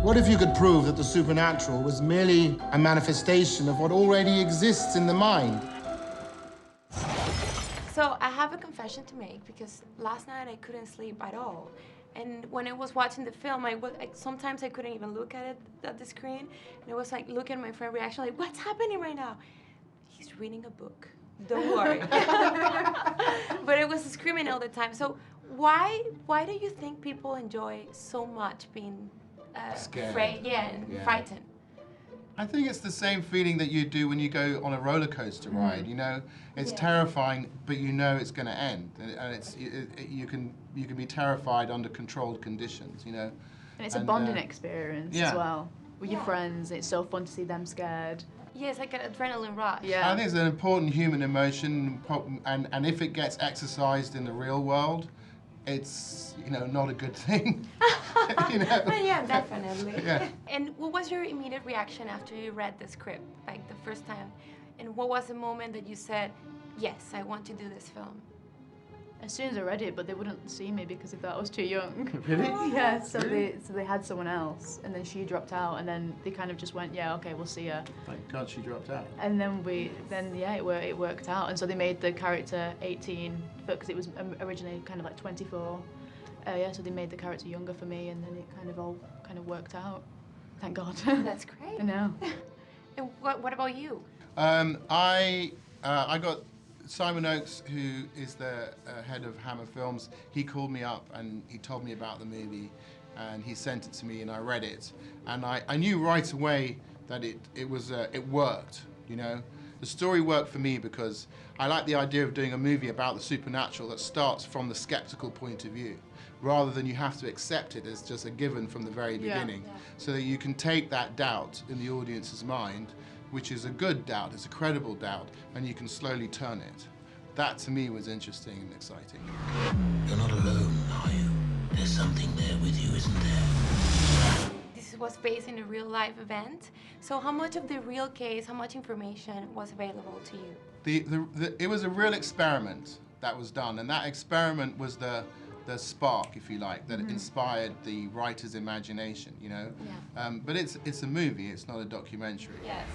What if you could prove that the supernatural was merely a manifestation of what already exists in the mind? So I have a confession to make because last night I couldn't sleep at all. And when I was watching the film, sometimes I couldn't even look at it at the screen. And I was like looking at my friend's reaction, like, what's happening right now? He's reading a book. Don't worry. But I was screaming all the time. So why do you think people enjoy so much being scared? Afraid, and frightened? I think it's the same feeling that you do when you go on a roller coaster ride. You know, it's terrifying, but you know it's going to end, and you can be terrified under controlled conditions. You know, and it's a bonding experience as well with your friends. It's so fun to see them scared. Yeah, it's like an adrenaline rush. Yeah, I think it's an important human emotion, and if it gets exercised in the real world, it's not a good thing. Yeah, definitely. Yeah. And what was your immediate reaction after you read the script, like the first time? And what was the moment that you said, yes, I want to do this film? As soon as I read it, but they wouldn't see me because they thought I was too young. Really? Yeah, so they had someone else, and then she dropped out, and then they kind of just went, yeah, okay, we'll see her. Thank God she dropped out. And then it worked out, and so they made the character 18, because it was originally kind of like 24. So they made the character younger for me, and then it all worked out. Thank God. That's great. I know. And what about you? I got Simon Oakes, who is the head of Hammer Films. He called me up and he told me about the movie, and he sent it to me, and I read it, and I knew right away that it worked. You know, the story worked for me because I like the idea of doing a movie about the supernatural that starts from the skeptical point of view, rather than you have to accept it as just a given from the very beginning, so that you can take that doubt in the audience's mind, which is a good doubt, it's a credible doubt, and you can slowly turn it. That to me was interesting and exciting. You're not alone, are you? There's something there with you, isn't there? This was based in a real life event. So how much of the real case, how much information was available to you? It was a real experiment that was done, and that experiment was the spark, if you like, that inspired the writer's imagination, you know? Yeah. But it's a movie, it's not a documentary. Yes.